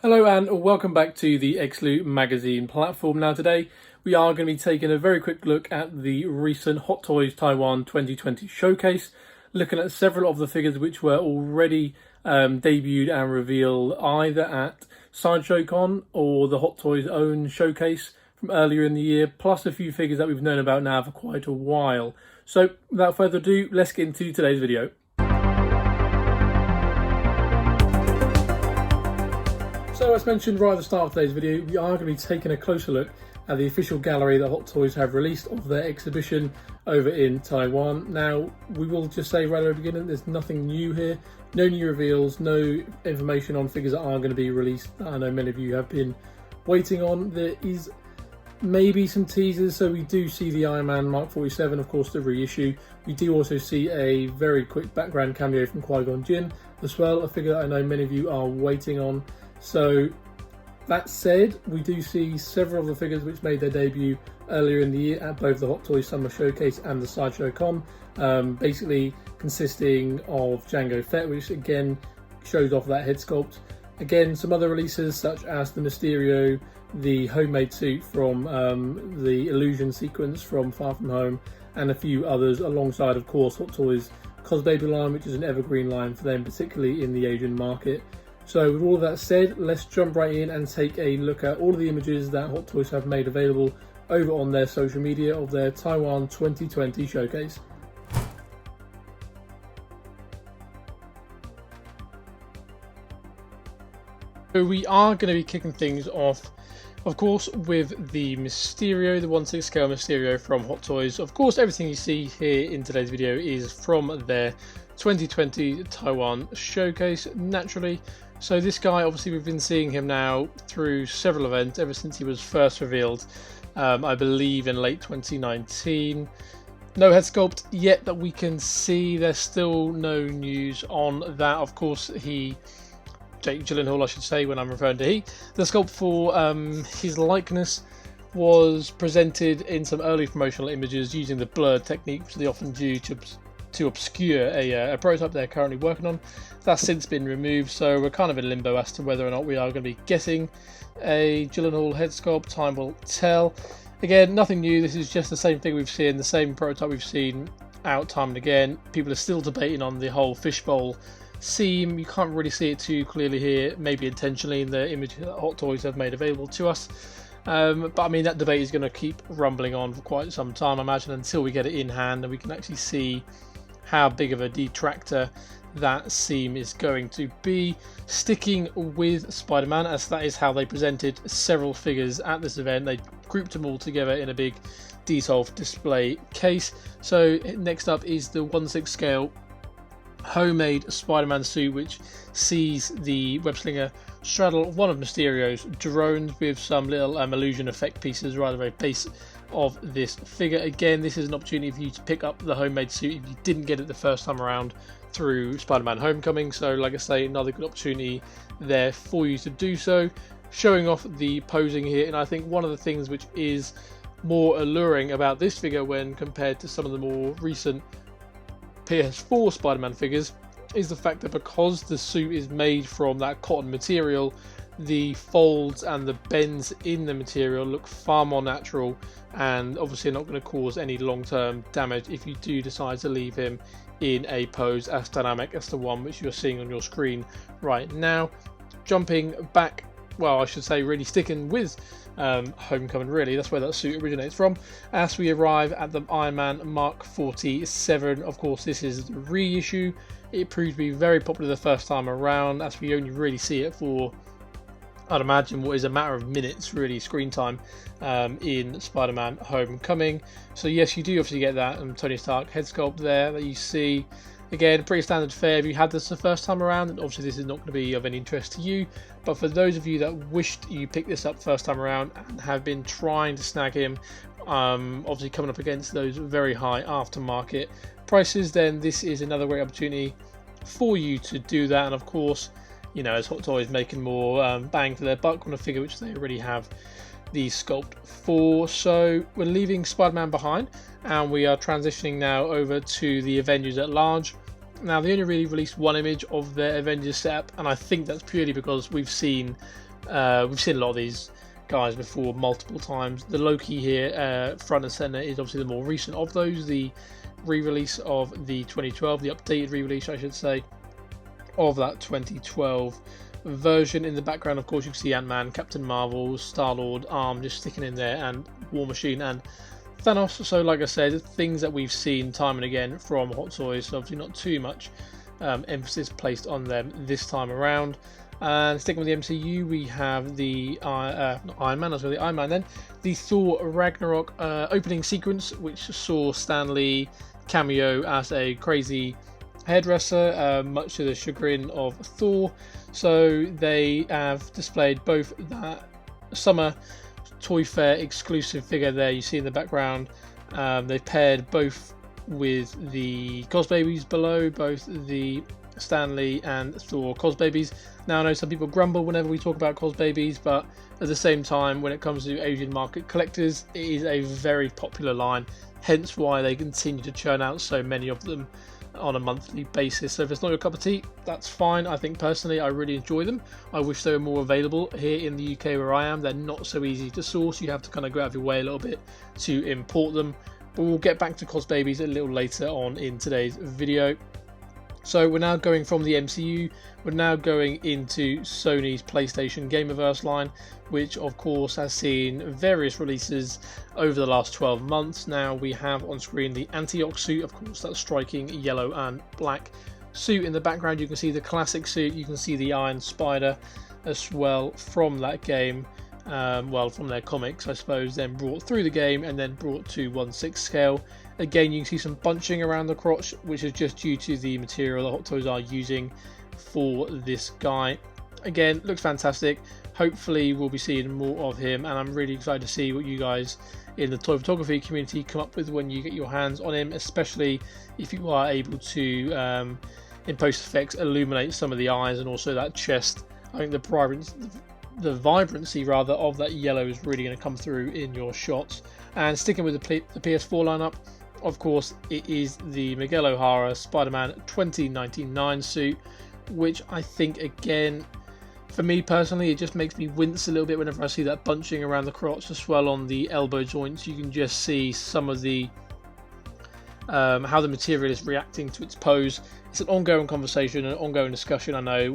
Hello and welcome back to the Xlu magazine platform. Now today we are going to be taking a very quick look at the recent Hot Toys Taiwan 2020 showcase, looking at several of the figures which were already debuted and revealed either at SideshowCon or the Hot Toys own showcase from earlier in the year, plus a few figures that we've known about now for quite a while. So without further ado, let's get into today's video. So as mentioned right at the start of today's video, we are going to be taking a closer look at the official gallery that Hot Toys have released of their exhibition over in Taiwan. Now, we will just say right at the beginning, there's nothing new here. No new reveals, no information on figures that are going to be released that I know many of you have been waiting on. There is maybe some teasers, so we do see the Iron Man Mark 47, of course, the reissue. We do also see a very quick background cameo from Qui-Gon Jinn as well, a figure that I know many of you are waiting on. So that said, we do see several of the figures which made their debut earlier in the year at both the Hot Toys Summer Showcase and the SideshowCon, basically consisting of Jango Fett, which again shows off that head sculpt. Again, some other releases such as the Mysterio, the homemade suit from the illusion sequence from Far From Home, and a few others, alongside of course Hot Toys Cosbaby line, which is an evergreen line for them, particularly in the Asian market. So with all of that said, let's jump right in and take a look at all of the images that Hot Toys have made available over on their social media of their Taiwan 2020 showcase. So we are going to be kicking things off, of course, with the Mysterio, the 1/6 scale Mysterio from Hot Toys. Of course, everything you see here in today's video is from their 2020 Taiwan showcase, naturally. So this guy, obviously we've been seeing him now through several events ever since he was first revealed, I believe in late 2019. No head sculpt yet that we can see. There's still no news on that. Of course, Jake Gyllenhaal, I should say, when I'm referring to he. The sculpt for his likeness was presented in some early promotional images using the blurred technique, which they often do to obscure a prototype they're currently working on. That's since been removed, so we're kind of in limbo as to whether or not we are going to be getting a Gyllenhaal head sculpt. Time will tell. Again, nothing new. This is just the same thing we've seen, the same prototype we've seen out time and again. People are still debating on the whole fishbowl seam. You can't really see it too clearly here, maybe intentionally in the image that Hot Toys have made available to us. But I mean, that debate is going to keep rumbling on for quite some time, I imagine, until we get it in hand and we can actually see how big of a detractor that seam is going to be. Sticking with Spider-Man, as that is how they presented several figures at this event. They grouped them all together in a big Detolf display case. So next up is the 1/6 scale homemade Spider-Man suit, which sees the web slinger straddle one of Mysterio's drones with some little illusion effect pieces right at the very base of this figure. Again, this is an opportunity for you to pick up the homemade suit if you didn't get it the first time around through Spider-Man Homecoming. So like I say, another good opportunity there for you to do so, showing off the posing here. And I think one of the things which is more alluring about this figure when compared to some of the more recent PS4 Spider-Man figures is the fact that because the suit is made from that cotton material, the folds and the bends in the material look far more natural and obviously not going to cause any long-term damage if you do decide to leave him in a pose as dynamic as the one which you're seeing on your screen right now. Jumping back, well, I should say really sticking with Homecoming, really, that's where that suit originates from, as we arrive at the Iron Man Mark 47. Of course, this is the reissue. It proved to be very popular the first time around, as we only really see it for, I'd imagine, what is a matter of minutes really screen time in Spider-Man Homecoming. So yes, you do obviously get that Tony Stark head sculpt there that you see. Again, pretty standard fare if you had this the first time around, and obviously this is not going to be of any interest to you, but for those of you that wished you picked this up first time around and have been trying to snag him, obviously coming up against those very high aftermarket prices, then this is another great opportunity for you to do that. And of course, you know, as Hot Toys making more bang for their buck on a figure which they already have the sculpt for. So we're leaving Spider-Man behind and we are transitioning now over to the Avengers at large. Now, they only really released one image of their Avengers setup, and I think that's purely because we've seen We've seen a lot of these guys before multiple times. The Loki here, front and center, is obviously the more recent of those. The re-release of the 2012, the updated re-release, I should say, of that 2012 version. In the background, of course, you can see Ant-Man, Captain Marvel, Star-Lord, Arm just sticking in there, and War Machine and Thanos. So like I said, things that we've seen time and again from Hot Toys, so obviously not too much emphasis placed on them this time around. And sticking with the MCU, we have the not Iron Man, I was going to the Iron Man then, the Thor Ragnarok opening sequence, which saw Stan Lee cameo as a crazy hairdresser, much to the chagrin of Thor. So they have displayed both that summer Toy Fair exclusive figure there you see in the background. They've paired both with the Cosbabies below, both the Stan Lee and Thor Cosbabies. Now I know some people grumble whenever we talk about Cosbabies, but at the same time, when it comes to Asian market collectors, it is a very popular line, hence why they continue to churn out so many of them on a monthly basis. So if it's not your cup of tea, that's fine. I think personally I really enjoy them. I wish they were more available here in the UK where I am. They're not so easy to source. You have to kind of go out of your way a little bit to import them. But we'll get back to Cosbabies a little later on in today's video. So we're now going from the MCU, we're now going into Sony's PlayStation Gamerverse line, which of course has seen various releases over the last 12 months. Now we have on screen the Antioch suit, of course that striking yellow and black suit. In the background you can see the classic suit, you can see the Iron Spider as well from that game, well, from their comics I suppose, then brought through the game and then brought to 1/6 scale. Again, you can see some bunching around the crotch, which is just due to the material that Hot Toys are using for this guy. Again, looks fantastic. Hopefully we'll be seeing more of him, and I'm really excited to see what you guys in the toy photography community come up with when you get your hands on him, especially if you are able to in post effects illuminate some of the eyes and also that chest. I think the vibrancy rather of that yellow is really going to come through in your shots. And sticking with the PS4 lineup, of course, it is the Miguel O'Hara Spider-Man 2099 suit, which I think, again, for me personally, it just makes me wince a little bit whenever I see that bunching around the crotch as well on the elbow joints. You can just see some of the how the material is reacting to its pose. It's an ongoing conversation, an ongoing discussion, I know,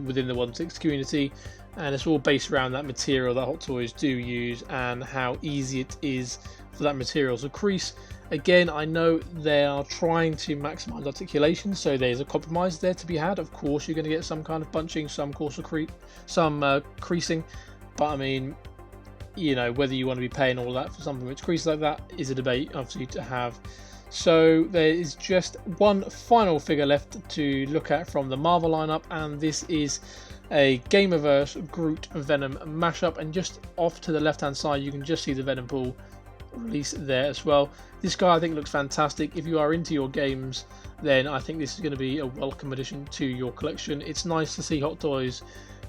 within the 1/6 community, and it's all based around that material that Hot Toys do use and how easy it is for that material to crease. Again, I know they are trying to maximize articulation, so there's a compromise there to be had. Of course you're going to get some kind of bunching, some creasing, but I mean, you know, whether you want to be paying all that for something which creases like that is a debate obviously to have. So there is just one final figure left to look at from the Marvel lineup, and this is a Gamerverse Groot Venom mashup, and just off to the left hand side you can just see the Venom pool release there as well. This guy I think looks fantastic. If you are into your games, then I think this is going to be a welcome addition to your collection. It's nice to see Hot Toys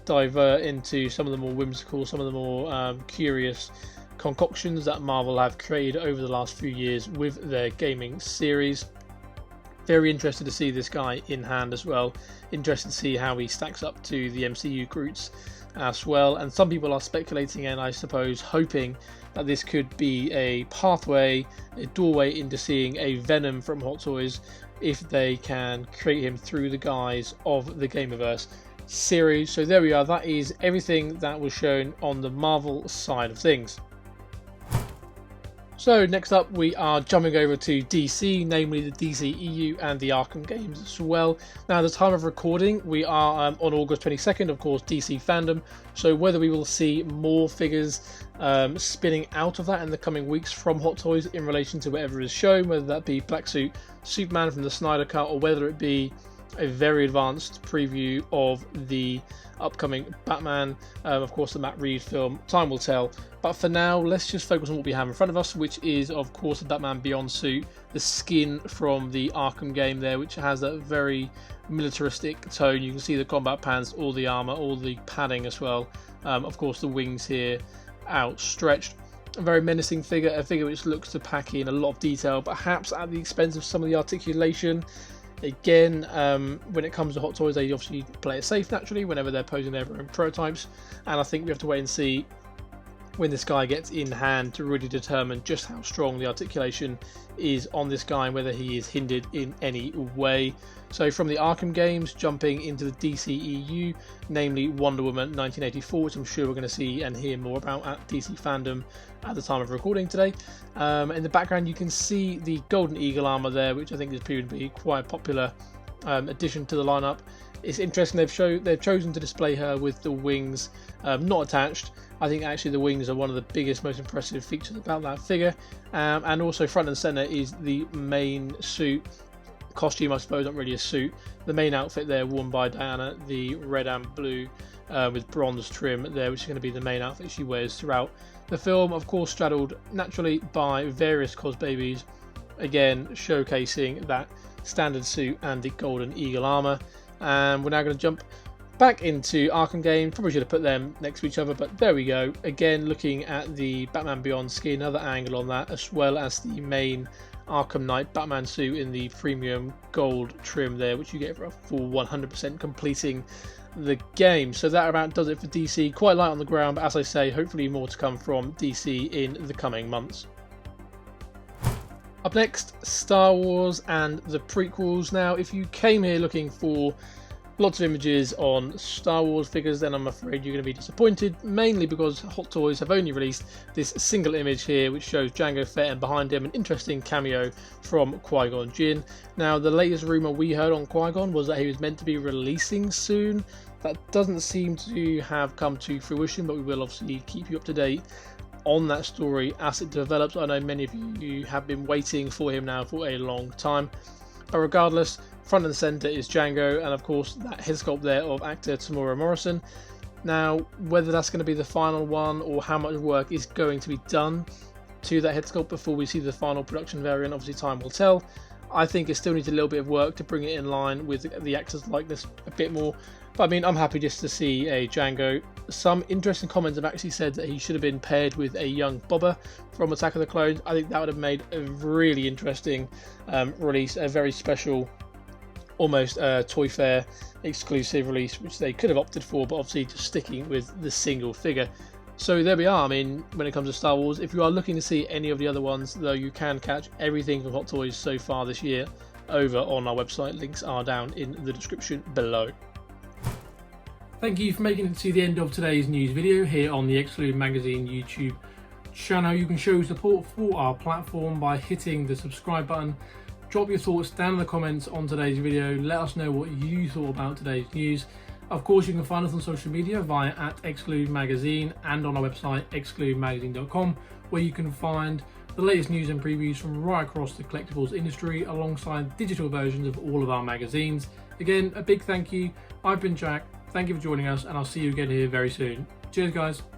divert into some of the more whimsical, some of the more curious concoctions that Marvel have created over the last few years with their gaming series. Very interested to see this guy in hand as well. Interested to see how he stacks up to the MCU Groots as well. And some people are speculating and I suppose hoping that this could be a pathway, a doorway into seeing a Venom from Hot Toys if they can create him through the guise of the Gamerverse series. So there we are, that is everything that was shown on the Marvel side of things. So next up we are jumping over to DC, namely the DCEU and the Arkham games as well. Now at the time of recording we are on August 22nd, of course DC fandom, so whether we will see more figures spinning out of that in the coming weeks from Hot Toys in relation to whatever is shown, whether that be Black Suit Superman from the Snyder Cut or whether it be a very advanced preview of the upcoming Batman, of course the Matt Reeves film, time will tell. But for now, let's just focus on what we have in front of us, which is of course the Batman Beyond suit, the skin from the Arkham game there, which has that very militaristic tone. You can see the combat pants, all the armor, all the padding as well. Of course the wings here outstretched. A very menacing figure, a figure which looks to pack in a lot of detail, perhaps at the expense of some of the articulation. Again, when it comes to Hot Toys, they obviously play it safe naturally whenever they're posing their own prototypes, and I think we have to wait and see when this guy gets in hand to really determine just how strong the articulation is on this guy and whether he is hindered in any way. So from the Arkham games, jumping into the DCEU, namely Wonder Woman 1984, which I'm sure we're going to see and hear more about at DC Fandom at the time of recording today. In the background you can see the Golden Eagle armor there, which I think is proving to be quite a popular addition to the lineup. It's interesting they've chosen to display her with the wings not attached. I think actually the wings are one of the biggest, most impressive features about that figure, and also front and center is the main suit costume, I suppose, not really a suit, the main outfit there worn by Diana, the red and blue with bronze trim there, which is going to be the main outfit she wears throughout the film, of course straddled naturally by various cos babies, again showcasing that standard suit and the Golden Eagle armor. And we're now going to jump back into Arkham game. Probably should have put them next to each other, but there we go. Again, looking at the Batman Beyond skin, another angle on that, as well as the main Arkham Knight Batman suit in the premium gold trim there, which you get for a full 100% completing the game. So that about does it for DC. Quite light on the ground, but as I say, hopefully more to come from DC in the coming months. Up next, Star Wars and the prequels. Now, if you came here looking for lots of images on Star Wars figures, then I'm afraid you're going to be disappointed, mainly because Hot Toys have only released this single image here, which shows Jango Fett, and behind him an interesting cameo from Qui-Gon Jinn. Now, the latest rumour we heard on Qui-Gon was that he was meant to be releasing soon. That doesn't seem to have come to fruition, but we will obviously keep you up to date on that story as it develops. I know many of you have been waiting for him now for a long time, but regardless, front and centre is Jango, and of course that head sculpt there of actor Tamora Morrison. Now, whether that's going to be the final one or how much work is going to be done to that head sculpt before we see the final production variant, obviously time will tell. I think it still needs a little bit of work to bring it in line with the actor's likeness a bit more. But I mean, I'm happy just to see a Jango. Some interesting comments have actually said that he should have been paired with a young Boba from Attack of the Clones. I think that would have made a really interesting release, a very special, almost Toy Fair exclusive release, which they could have opted for, but obviously just sticking with the single figure. So there we are. I mean, when it comes to Star Wars, if you are looking to see any of the other ones, though, you can catch everything from Hot Toys so far this year over on our website. Links are down in the description below. Thank you for making it to the end of today's news video here on the Exclude Magazine YouTube channel. You can show support for our platform by hitting the subscribe button. Drop your thoughts down in the comments on today's video. Let us know what you thought about today's news. Of course, you can find us on social media via @Exclude Magazine and on our website excludemagazine.com, where you can find the latest news and previews from right across the collectibles industry, alongside digital versions of all of our magazines. Again, a big thank you. I've been Jack. Thank you for joining us, and I'll see you again here very soon. Cheers, guys.